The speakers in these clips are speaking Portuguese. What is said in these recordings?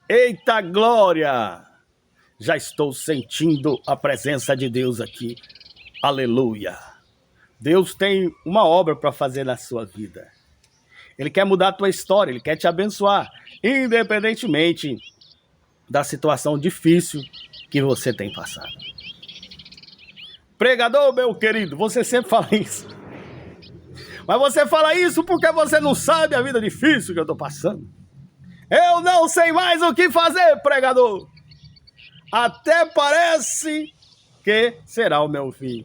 Eita glória! Já estou sentindo a presença de Deus aqui. Aleluia! Deus tem uma obra para fazer na sua vida. Ele quer mudar a tua história, Ele quer te abençoar, independentemente da situação difícil que você tem passado. Pregador, meu querido, você sempre fala isso. Mas você fala isso porque você não sabe a vida difícil que eu estou passando. Eu não sei mais o que fazer, pregador. Até parece que será o meu fim.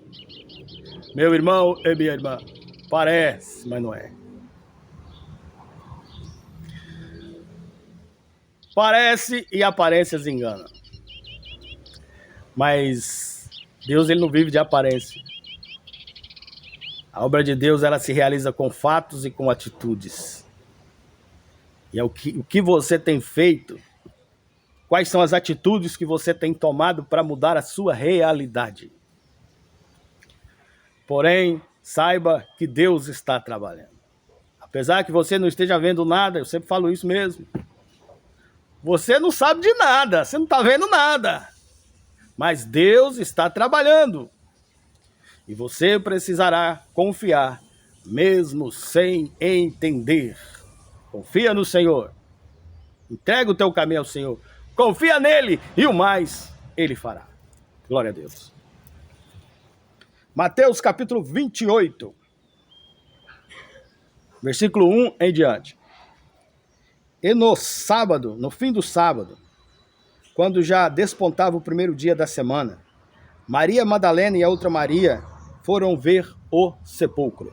Meu irmão e minha irmã, parece, mas não é. Parece e aparências enganam. Mas Deus, ele não vive de aparência. A obra de Deus, ela se realiza com fatos e com atitudes. E é o que você tem feito, quais são as atitudes que você tem tomado para mudar a sua realidade. Porém, saiba que Deus está trabalhando. Apesar que você não esteja vendo nada, eu sempre falo isso mesmo. Você não sabe de nada, você não está vendo nada. Mas Deus está trabalhando. E você precisará confiar, mesmo sem entender. Confia no Senhor. Entrega o teu caminho ao Senhor. Confia nele e o mais ele fará. Glória a Deus. Mateus capítulo 28, versículo 1 em diante. E no sábado, no fim do sábado, quando já despontava o primeiro dia da semana, Maria Madalena e a outra Maria foram ver o sepulcro.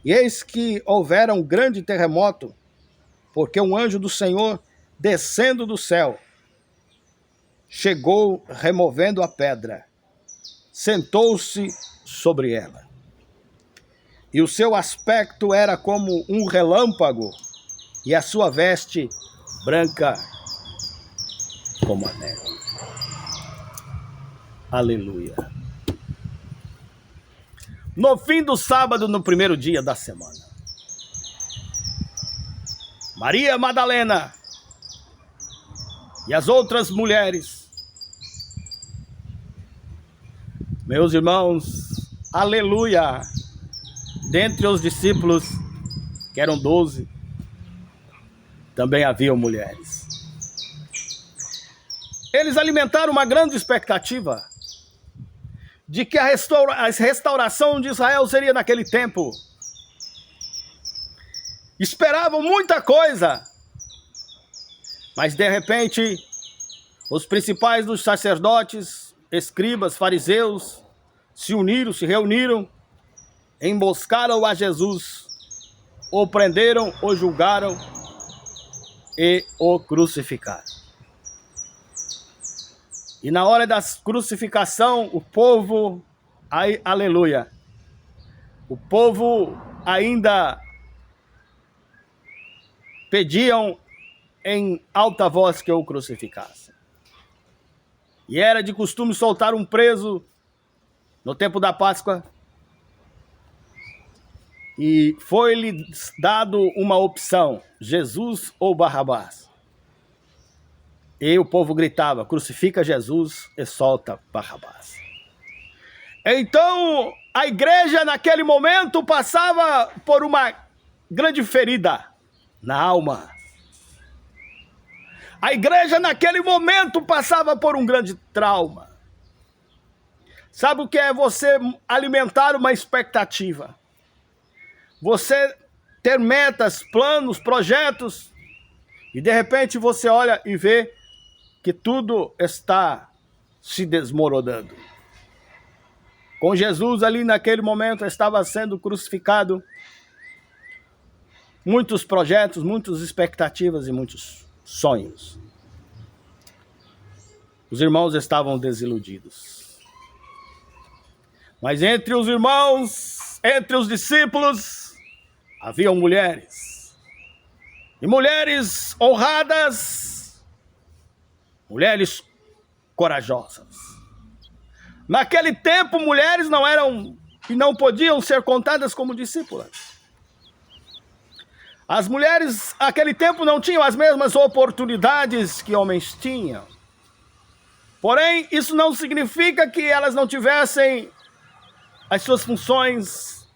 E eis que houvera um grande terremoto, porque um anjo do Senhor, descendo do céu, chegou removendo a pedra, sentou-se sobre ela. E o seu aspecto era como um relâmpago, e a sua veste branca como a neve. Aleluia. No fim do sábado, no primeiro dia da semana, Maria Madalena e as outras mulheres, meus irmãos, aleluia, dentre os discípulos, que eram 12, também haviam mulheres. Eles alimentaram uma grande expectativa de que a restauração de Israel seria naquele tempo. Esperavam muita coisa, mas de repente, os principais dos sacerdotes, escribas, fariseus, se reuniram, emboscaram a Jesus, o prenderam, o julgaram e o crucificaram. E na hora da crucificação, o povo, aleluia, o povo ainda pediam em alta voz que o crucificassem. E era de costume soltar um preso no tempo da Páscoa. E foi-lhe dado uma opção, Jesus ou Barrabás. E o povo gritava, crucifica Jesus e solta Barrabás. Então, a igreja naquele momento passava por uma grande ferida na alma. A igreja naquele momento passava por um grande trauma. Sabe o que é você alimentar uma expectativa? Você ter metas, planos, projetos, e de repente você olha e vê que tudo está se desmoronando. Com Jesus ali naquele momento estava sendo crucificado, muitos projetos, muitas expectativas e muitos sonhos. Os irmãos estavam desiludidos. Mas entre os irmãos, entre os discípulos, haviam mulheres. E mulheres honradas, mulheres corajosas. Naquele tempo, mulheres não eram e não podiam ser contadas como discípulas. As mulheres naquele tempo não tinham as mesmas oportunidades que homens tinham. Porém, isso não significa que elas não tivessem as suas funções,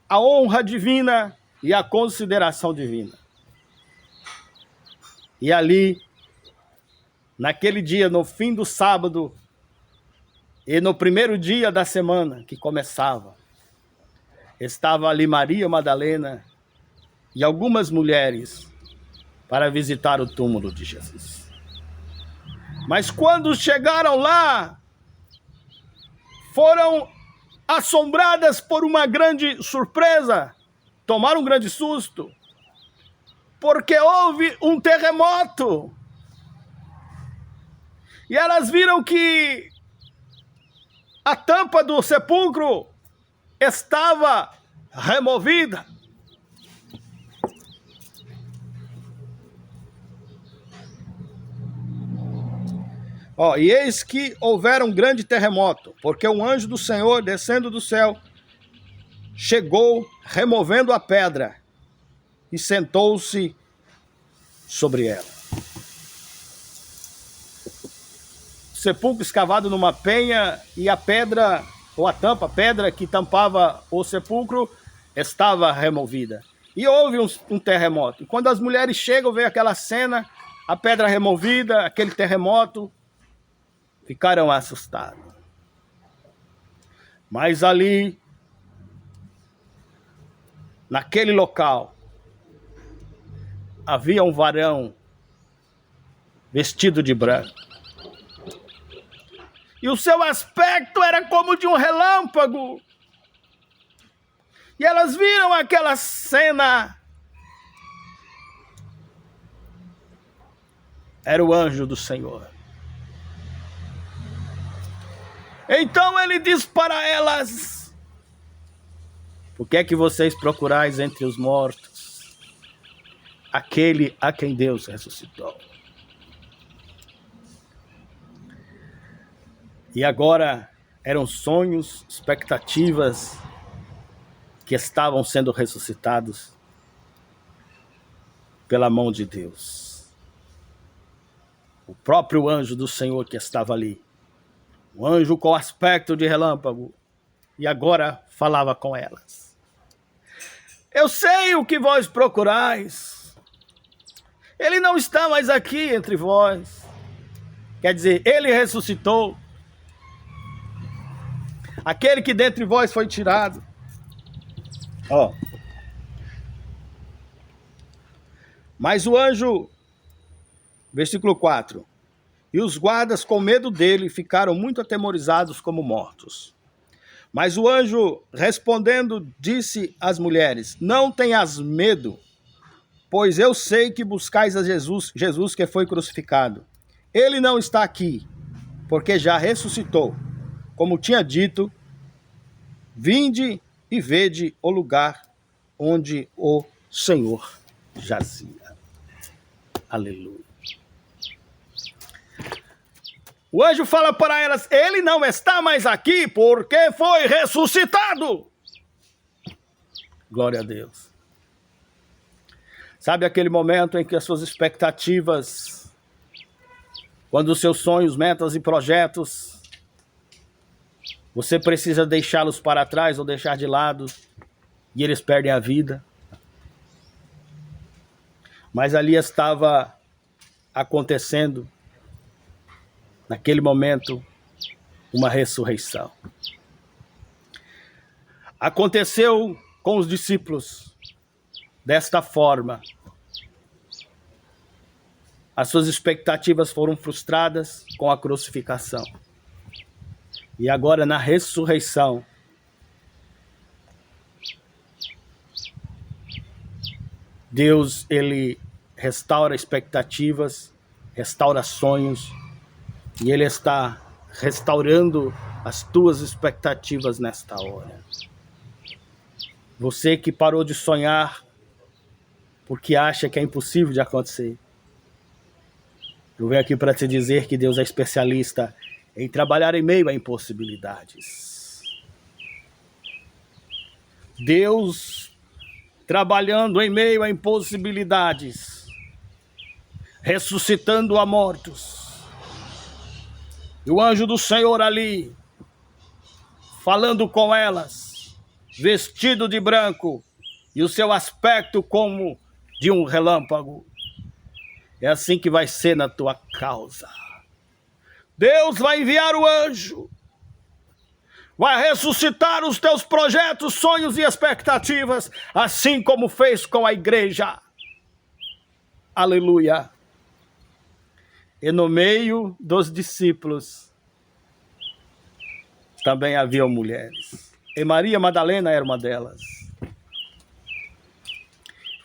a honra divina e a consideração divina. E ali, naquele dia, no fim do sábado, e no primeiro dia da semana que começava, estava ali Maria Madalena e algumas mulheres para visitar o túmulo de Jesus. Mas quando chegaram lá, foram assombradas por uma grande surpresa, tomaram um grande susto, porque houve um terremoto. E elas viram que a tampa do sepulcro estava removida. E eis que houvera um grande terremoto, porque um anjo do Senhor, descendo do céu, chegou removendo a pedra e sentou-se sobre ela. Sepulcro escavado numa penha e a pedra, ou a tampa, a pedra que tampava o sepulcro, estava removida. E houve um terremoto. E quando as mulheres chegam, vê aquela cena, a pedra removida, aquele terremoto, ficaram assustados. Mas ali, naquele local, havia um varão vestido de branco. E o seu aspecto era como de um relâmpago. E elas viram aquela cena. Era o anjo do Senhor. Então ele diz para elas: por que é que vocês procurais entre os mortos aquele a quem Deus ressuscitou? E agora eram sonhos, expectativas que estavam sendo ressuscitados pela mão de Deus. O próprio anjo do Senhor que estava ali. O anjo com aspecto de relâmpago. E agora falava com elas. Eu sei o que vós procurais. Ele não está mais aqui entre vós. Quer dizer, ele ressuscitou. Aquele que dentre vós foi tirado. Mas o anjo, versículo 4. E os guardas, com medo dele, ficaram muito atemorizados como mortos. Mas o anjo, respondendo, disse às mulheres: não tenhas medo, pois eu sei que buscais a Jesus que foi crucificado. Ele não está aqui, porque já ressuscitou. Como tinha dito, vinde e vede o lugar onde o Senhor jazia. Aleluia. O anjo fala para elas: ele não está mais aqui porque foi ressuscitado. Glória a Deus. Sabe aquele momento em que as suas expectativas, quando os seus sonhos, metas e projetos, você precisa deixá-los para trás ou deixar de lado e eles perdem a vida? Mas ali estava acontecendo, naquele momento, uma ressurreição. Aconteceu com os discípulos desta forma. As suas expectativas foram frustradas com a crucificação. E agora, na ressurreição, Deus, ele restaura expectativas, restaura sonhos, e ele está restaurando as tuas expectativas nesta hora. Você que parou de sonhar porque acha que é impossível de acontecer. Eu venho aqui para te dizer que Deus é especialista em trabalhar em meio a impossibilidades. Deus trabalhando em meio a impossibilidades, ressuscitando a mortos. E o anjo do Senhor ali, falando com elas, vestido de branco, e o seu aspecto como de um relâmpago. É assim que vai ser na tua causa. Deus vai enviar o anjo, vai ressuscitar os teus projetos, sonhos e expectativas, assim como fez com a igreja. Aleluia. E no meio dos discípulos também haviam mulheres. E Maria Madalena era uma delas.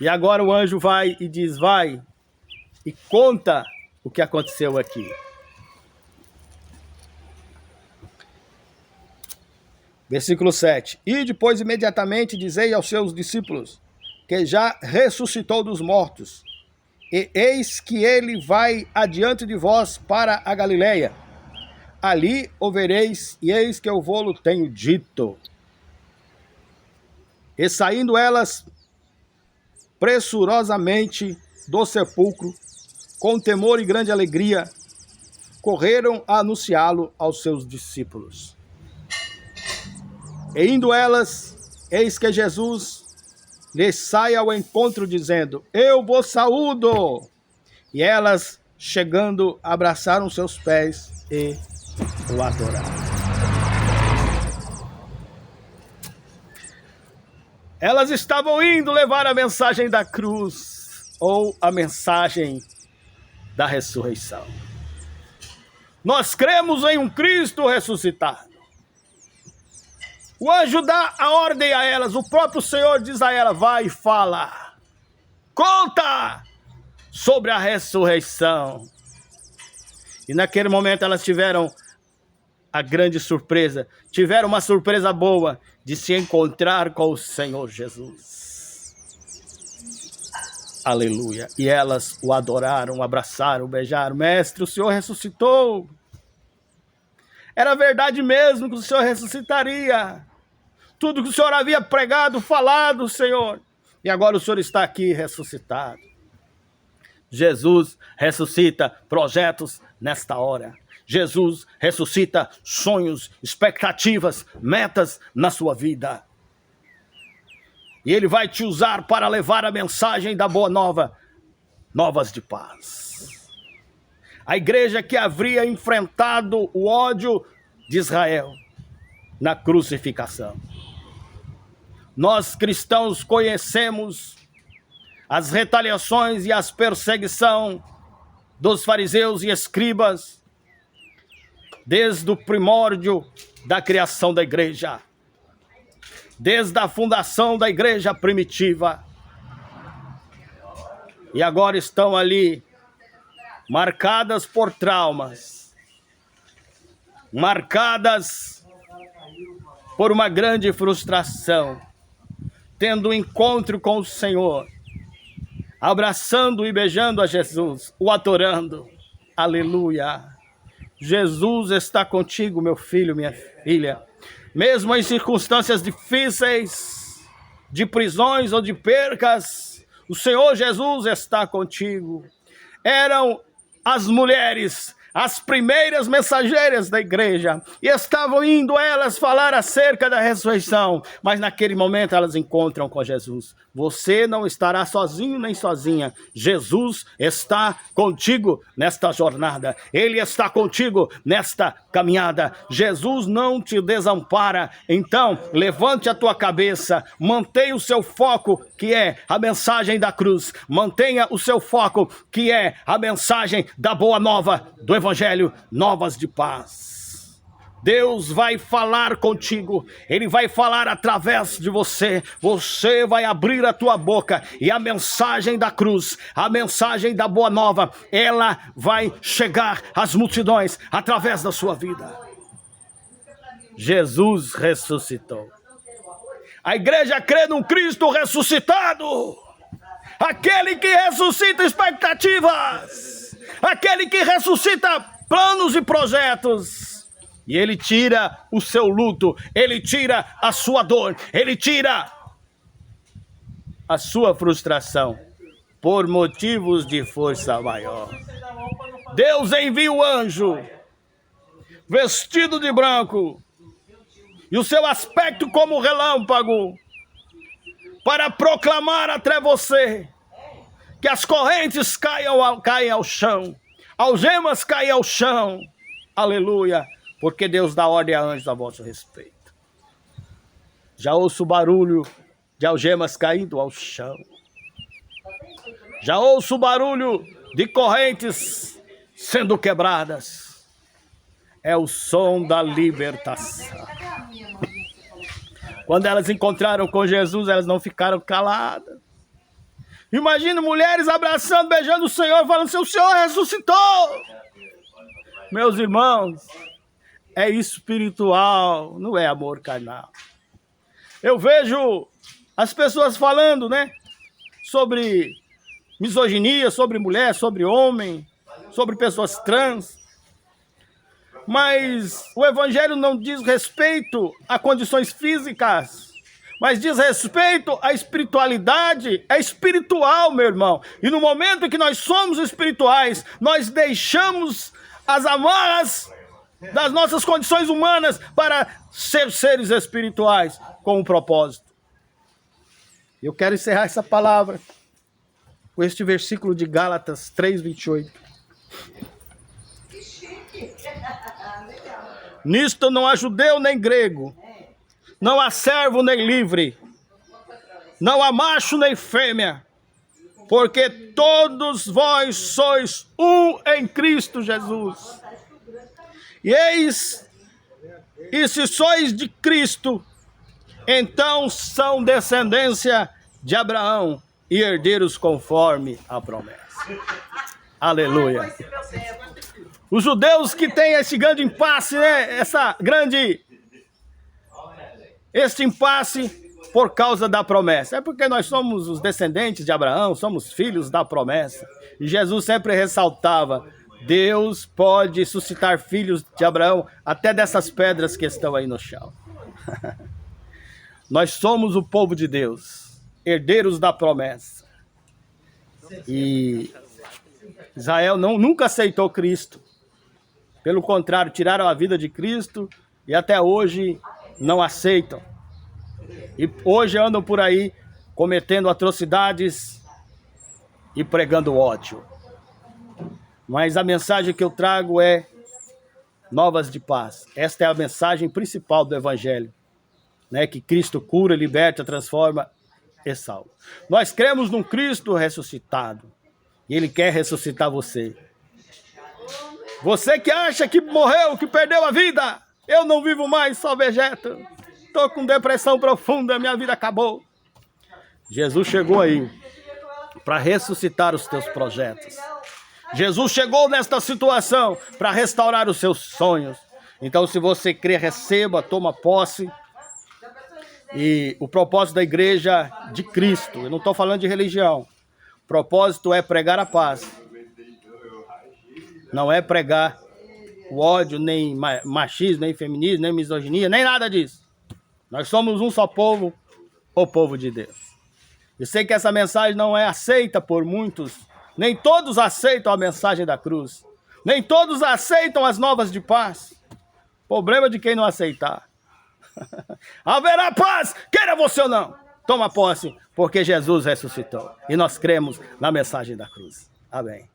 E agora o anjo vai e diz, vai e conta o que aconteceu aqui. Versículo 7. E depois imediatamente dizei aos seus discípulos que já ressuscitou dos mortos. E eis que ele vai adiante de vós para a Galileia. Ali o vereis, e eis que eu vou-lo tenho dito. E saindo elas pressurosamente do sepulcro, com temor e grande alegria, correram a anunciá-lo aos seus discípulos. E indo elas, eis que Jesus lhes sai ao encontro, dizendo, eu vos saúdo. E elas, chegando, abraçaram seus pés e o adoraram. Elas estavam indo levar a mensagem da cruz, ou a mensagem da ressurreição. Nós cremos em um Cristo ressuscitado. O anjo dá a ordem a elas, o próprio Senhor diz a ela, vai e fala, conta sobre a ressurreição. E naquele momento elas tiveram a grande surpresa, tiveram uma surpresa boa de se encontrar com o Senhor Jesus. Aleluia. E elas o adoraram, o abraçaram, o beijaram. Mestre, o Senhor ressuscitou. Era verdade mesmo que o Senhor ressuscitaria. Tudo que o Senhor havia pregado, falado, Senhor. E agora o Senhor está aqui ressuscitado. Jesus ressuscita projetos nesta hora. Jesus ressuscita sonhos, expectativas, metas na sua vida. E Ele vai te usar para levar a mensagem da boa nova, novas de paz. A igreja que havia enfrentado o ódio de Israel na crucificação. Nós cristãos conhecemos as retaliações e as perseguições dos fariseus e escribas desde o primórdio da criação da igreja, desde a fundação da igreja primitiva. E agora estão ali marcadas por traumas, marcadas por uma grande frustração, tendo um encontro com o Senhor, abraçando e beijando a Jesus, o adorando. Aleluia! Jesus está contigo, meu filho, minha filha. Mesmo em circunstâncias difíceis, de prisões ou de percas, o Senhor Jesus está contigo. Eram as mulheres, as primeiras mensageiras da igreja, e estavam indo elas falar acerca da ressurreição, mas naquele momento elas encontram com Jesus. Você não estará sozinho nem sozinha. Jesus está contigo nesta jornada. Ele está contigo nesta caminhada. Jesus não te desampara. Então, levante a tua cabeça, mantenha o seu foco, que é a mensagem da cruz. Mantenha o seu foco, que é a mensagem da boa nova, do Evangelho, novas de paz. Deus vai falar contigo, Ele vai falar através de você. Você vai abrir a tua boca e a mensagem da cruz, a mensagem da boa nova, ela vai chegar às multidões através da sua vida. Jesus ressuscitou. A igreja crê num Cristo ressuscitado, aquele que ressuscita expectativas, aquele que ressuscita planos e projetos. E Ele tira o seu luto, Ele tira a sua dor, Ele tira a sua frustração por motivos de força maior. Deus envia o anjo vestido de branco e o seu aspecto como relâmpago para proclamar até você que as correntes caem ao chão, algemas caem ao chão. Aleluia, porque Deus dá ordem a anjos a vosso respeito. Já ouço o barulho de algemas caindo ao chão. Já ouço o barulho de correntes sendo quebradas. É o som da libertação. Quando elas encontraram com Jesus, elas não ficaram caladas. Imagina mulheres abraçando, beijando o Senhor, falando assim: o Senhor ressuscitou. Meus irmãos, é espiritual, não é amor carnal. Eu vejo as pessoas falando, né, sobre misoginia, sobre mulher, sobre homem, sobre pessoas trans. Mas o evangelho não diz respeito a condições físicas, mas diz respeito à espiritualidade. É espiritual, meu irmão. E no momento que nós somos espirituais, nós deixamos as amarras das nossas condições humanas para ser seres espirituais com um propósito. Eu quero encerrar essa palavra com este versículo de Gálatas 3:28. Nisto não há judeu nem grego, não há servo nem livre, não há macho nem fêmea, porque todos vós sois um em Cristo Jesus. E se sois de Cristo, então são descendência de Abraão e herdeiros conforme a promessa. Aleluia. Os judeus que têm esse grande impasse, né? Este impasse por causa da promessa. É porque nós somos os descendentes de Abraão, somos filhos da promessa. E Jesus sempre ressaltava: Deus pode suscitar filhos de Abraão até dessas pedras que estão aí no chão. Nós somos o povo de Deus, herdeiros da promessa. E Israel nunca aceitou Cristo. Pelo contrário, tiraram a vida de Cristo e até hoje não aceitam. E hoje andam por aí cometendo atrocidades e pregando ódio. Mas a mensagem que eu trago é novas de paz. Esta é a mensagem principal do Evangelho, né? Que Cristo cura, liberta, transforma e salva. Nós cremos num Cristo ressuscitado e Ele quer ressuscitar você. Você que acha que morreu, que perdeu a vida, eu não vivo mais, só vegeto. Estou com depressão profunda, minha vida acabou. Jesus chegou aí para ressuscitar os teus projetos. Jesus chegou nesta situação para restaurar os seus sonhos. Então, se você crê, receba, toma posse. E o propósito da igreja de Cristo, eu não estou falando de religião. O propósito é pregar a paz. Não é pregar o ódio, nem machismo, nem feminismo, nem misoginia, nem nada disso. Nós somos um só povo, o povo de Deus. Eu sei que essa mensagem não é aceita por muitos. Nem todos aceitam a mensagem da cruz. Nem todos aceitam as novas de paz. Problema de quem não aceitar. Haverá paz, queira você ou não. Toma posse, porque Jesus ressuscitou. E nós cremos na mensagem da cruz. Amém.